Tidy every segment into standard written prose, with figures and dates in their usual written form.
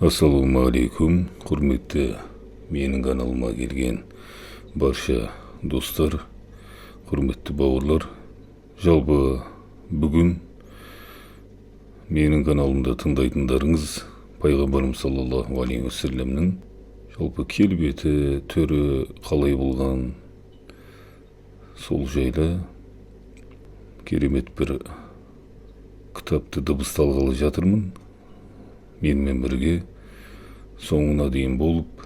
Ассалаумағалейкум, құрметті менің каналыма келген барша достар, құрметті бауырлар. Жалпы бүгін менің каналымда тыңдайтындарыңыз пайғамбарымыз саллаллаху алейхи уассаламның жалпы келбеті, түрі қалай болған, сол жайлы керемет бір кітапты дыбысталғалы жатырмын. Менімен бірге соңына дейін болып,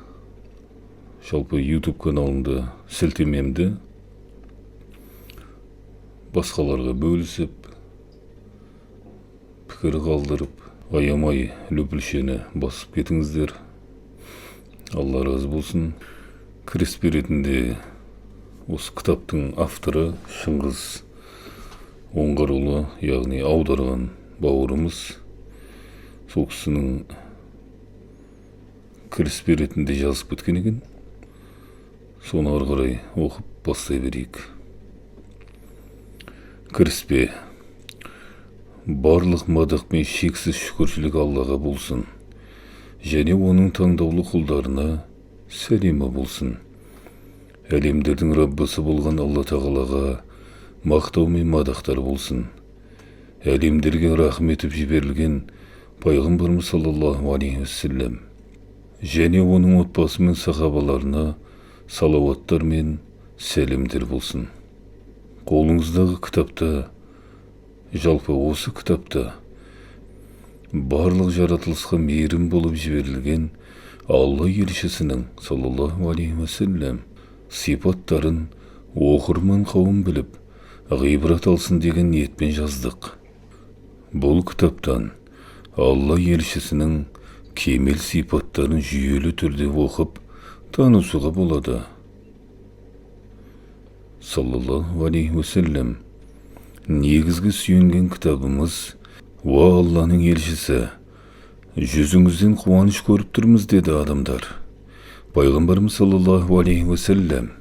жалпы YouTube каналымда сілтемемді басқаларға бөлісіп, пікір қалдырып, аямай löпілшені басып кетіңіздер. Алла разы болсын. Кіріспе ретінде осы кітаптың авторы Шыңғыс Оңғарұлы, яғни аударған бауырымыз. Сол кісінің кіріспе ретінде жазып кеткен екен. Соны ары қарай оқып бастай берейік. Кіріспе. Барлық мадақ пен шексіз шүкіршілік Аллаға болсын, және оның таңдаулы құлдарына сәлемі болсын. Әлемдердің Раббысы болған Алла тағалаға мақтау мен мадақтар болсын. Әлемдерге рахым етіп жіберілген пайғамбарымыз саллаллаху алейхи уассалам және оның отбасы мен сахабаларына салауаттар мен сәлемдер болсын. Қолыңыздағы кітапта, жалпы осы кітапта барлық жаратылысқа мейірім болып жіберілген Алла елшісінің саллаллаху алейхи уассалам сипаттарын оқырман қауым біліп, ғибрат алсын деген ниетпен жаздық. Бұл кітаптан Алла елшісінің кемел сипаттарын жүйелі түрде оқып, танысуға болады. Саллаллаху алейхи уассалам негізгі сүйенген кітабымыз «Уа Алланың елшісі, жүзіңізден қуаныш көріп тұрмыз» деді адамдар. Пайғамбарымыз саллаллаху алейхи уассалам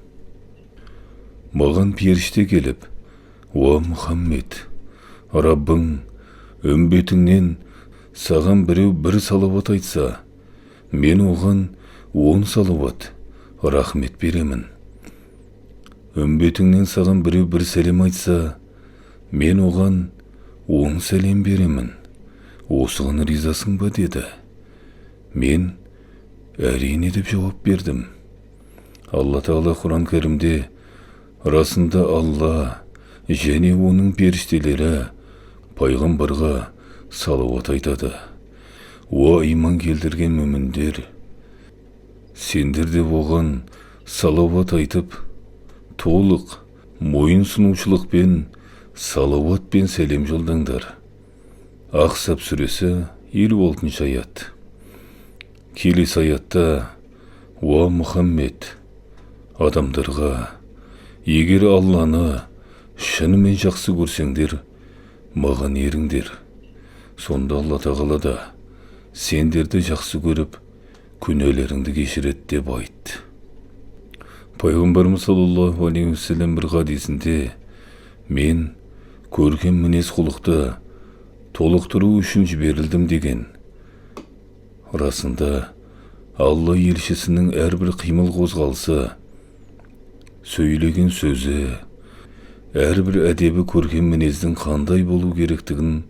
маған періште келіп: «Уа Мұхаммед, Раббың үмбетіңнен саған біреу бір салауат айтса, мен оған 10 салауат рахмет беремін. Үмбетіңнен саған біреу бір сәлем айтса, мен оған 10 сәлем беремін. Осыған ризасың ба?» деді. Мен әрине деп жауап бердім. Алла Тағала Құран кәрімде расында Алла және оның періштелері пайғамбарға салауат айтады. «Уа иман келтірген мүміндер, сендер де оған салауат айтып, толық мойын сұнушылықпен салауат пен сәлем жолдаңдар». Ахсаб сүресі 56 аят. Келесі аятта: «Уа Мұхаммед, адамдарға, егер Алланы шынымен жақсы көрсеңдер, маған еріңдер. Сонда Алла Тағала да сендерді жақсы көріп, күнәлеріңді кешіреді» деп айтты. Пайғамбарымыз саллаллаху алейхи уассалам бір хадисінде: «Мен көркем мінез құлықты толықтыру үшін жіберілдім» деген. Расында Алла елшісінің әрбір қимыл қозғалысы, сөйлеген сөзі, әрбір әдебі көркем мінездің қандай болу керектігін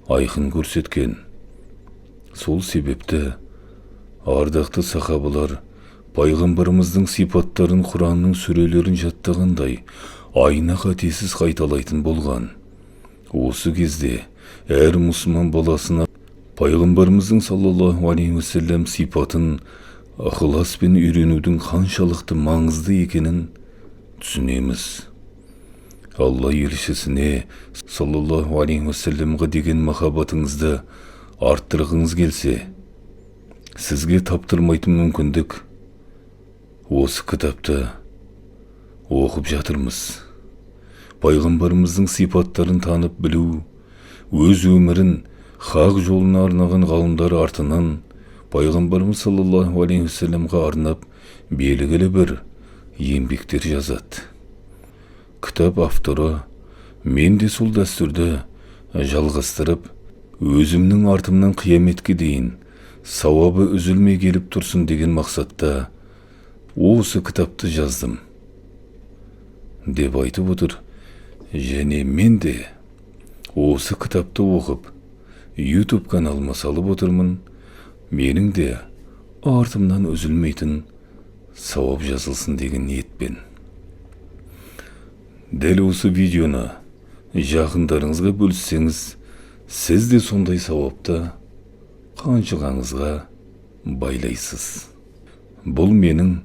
айқын көрсеткен. Сол себепті ардақты сахабалар пайғамбарымыздың сипаттарын Құранның сүрелерін жаттағандай айна қатесіз қайталайтын болған. Осы кезде әр мұсылман баласына пайғамбарымыздың саллаллаху алейхи уассалам сипатын ықыласпен үйренудің қаншалықты маңызды екенін түсінеміз. Алла елшісіне саллаллаху алейхи уассаламға деген махаббатыңызды арттырғыңыз келсе, сізге таптырмайтын мүмкіндік осы кітапты оқып жатырмыз. Пайғамбарымыздың сипаттарын танып білу, өз өмірін хақ жолына арнаған ғалымдар артынан пайғамбарымыз саллаллаху алейхи уассаламға арнап белгілі бір еңбектер жазады. Кітап авторы мен де сол дәстүрді жалғастырып, өзімнің артымнан қияметке дейін сауабы үзілмей келіп тұрсын деген мақсатта осы кітапты жаздым деп айтып отыр. Және мен де осы кітапты оқып YouTube каналыма салып отырмын. Менің де артымнан үзілмейтін сауап жазылсын деген ниетпен. Дәл осы видеоны жақындарыңызға бөліссеңіз, сіз де сондай сауапты қанжығаңызға байлайсыз. Бұл менің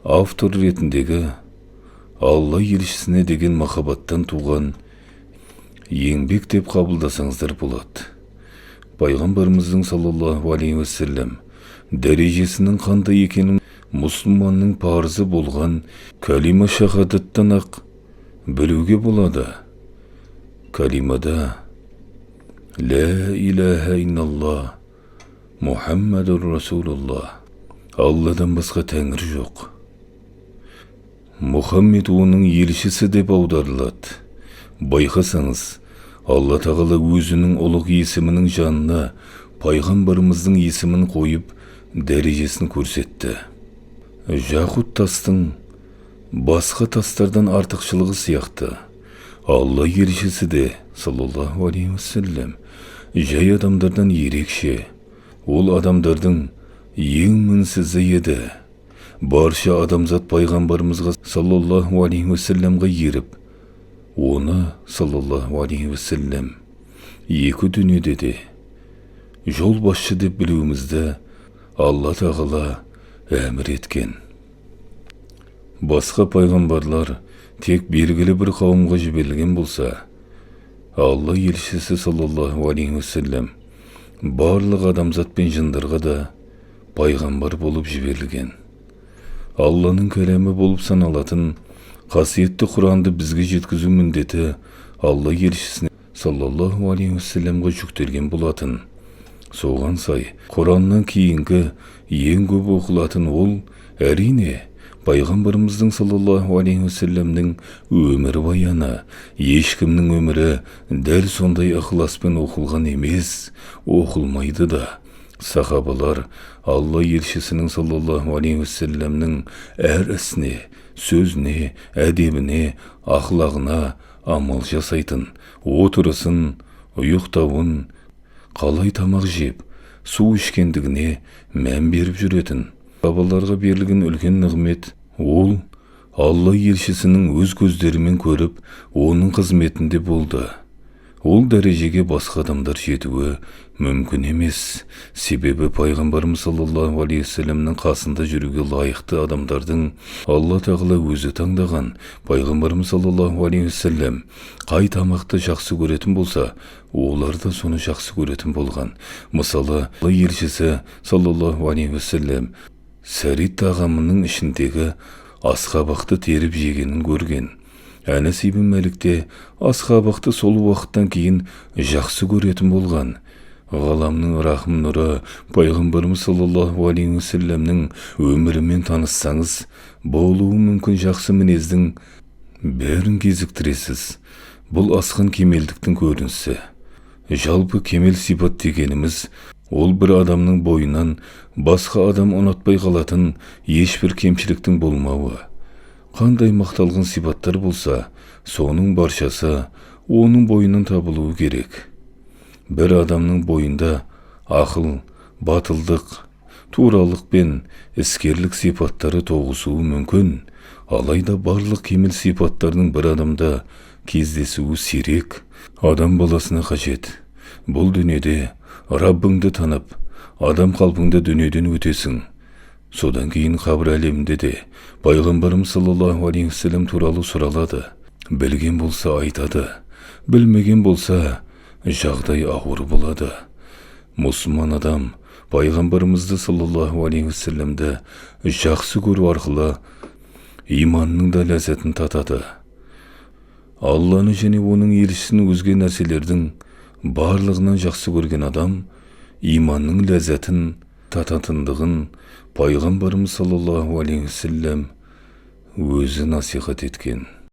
автор ретіндегі Алла елшісіне деген махаббаттан туған еңбек деп қабылдасаңыздар болады. Пайғамбарымыздың саллаллаху алейхи уассалам дәрежесінің қандай екенін мұсылманның парызы болған калима шахадаттан ақ білуге болады. Калимада ла илаха илlallah Мұхаммадур Расулуллах, Алладан басқа тәңір жоқ. Мұхаммед оның елшісі деп аударылады. Байқасаңыз, Алла тағала өзінің ұлық есімінің жанына пайғамбарымыздың есімін қойып, дәрежесін көрсетті. Жақут тастың басқа тастардан артықшылығы сияқты, Алла елшісі де, саллаллаху алейхи уассалам, жай адамдардан ерекше. Ол адамдардың ең мінсізі еді. Барша адамзат пайғамбарымызға саллаллаху алейхи уассаламға еріп, оны саллаллаху алейхи уассалам екі дүниеде де жол басшы деп білуімізді Алла тағала әмір еткен. Басқа пайғамбарлар тек белгілі бір қауымға жіберілген болса, Алла елшісі саллаллаху алейхи уассалам барлық адамзат пен жындарға да пайғамбар болып жіберілген. Алланың кәлемі болып саналатын қасиетті Құранды бізге жеткізу міндеті Алла елшісіне саллаллаху алейхи уассаламға жүктелген болатын. Соған сай, Құраннан кейінгі ең көп оқылатын ол әрине пайғамбарымыздың саллаллаху алейхи уассаламның өмір баяны. Ешкімнің өмірі дәл сондай ықыласпен оқылған емес, оқылмайды да. Сахабалар Алла елшісінің саллаллаху алейхи уассаламның әр ісіне, сөзіне, әдебіне, ақлағына амал жасайтын, отырысын, ұйықтауын, қалай тамақ жеп, су ішкендігіне мән беріп жүретін. Сахабаларға берілген үлкен нығмет ол Алла елшісінің өз көздерімен көріп, оның қызметінде болды. Ол дәрежеге басқа адамдар жетуі мүмкін емес. Себебі пайғамбарымыз саллаллаху алейхи уассаламның қасында жүруге лайықты адамдардың Алла тағала өзі таңдаған. Пайғамбарымыз саллаллаху алейхи уассалам қай тамақты жақсы көретін болса, олар да соны жақсы көретін болған. Мысалы, Алла елшісі саллаллаху алейхи уассалам сәрид тағамының ішіндегі асқабақты теріп жегенін көрген. Әнес ибн Мәлик те асқабақты сол уақыттан кейін жақсы көретін болған. Ғаламның рахым нұры пайғамбарымыз саллаллаху алейхи уассаламның өмірімен таныссаңыз, болуы мүмкін жақсы мінездің бәрін кезіктіресіз. Бұл асқан кемелдіктің көрінісі. Жалпы кемел сипат дегеніміз ол бір адамның бойынан басқа адам ұнатпай қалатын ешбір кемшіліктің болмауы. Қандай мақталған сипаттар болса, соның баршасы оның бойынан табылуы керек. Бір адамның бойында ақыл, батылдық, туралық пен іскерлік сипаттары тоғысуы мүмкін, алайда барлық кемел сипаттардың бір адамда кездесуі сирек. Адам баласына қажет. Бұл дүниеде Раббыңды танып, адам қалпыңда дүниеден өтесің. Содан кейін қабір әлемінде де пайғамбарымыз саллаллаху алейхи уассалам туралы сұралады. Білген болса айтады, білмеген болса жағдай ауыр болады. Мұсылман адам пайғамбарымызды саллаллаху алейхи уассаламды жақсы көру арқылы иманның да ләззатын татады. Алланы және оның елшісін өзге нәрселердің барлығынан жақсы көрген адам иманның ләззатын тататындығын пайғамбарымыз саллаллаху алейхи уассалам өзі насихат еткен.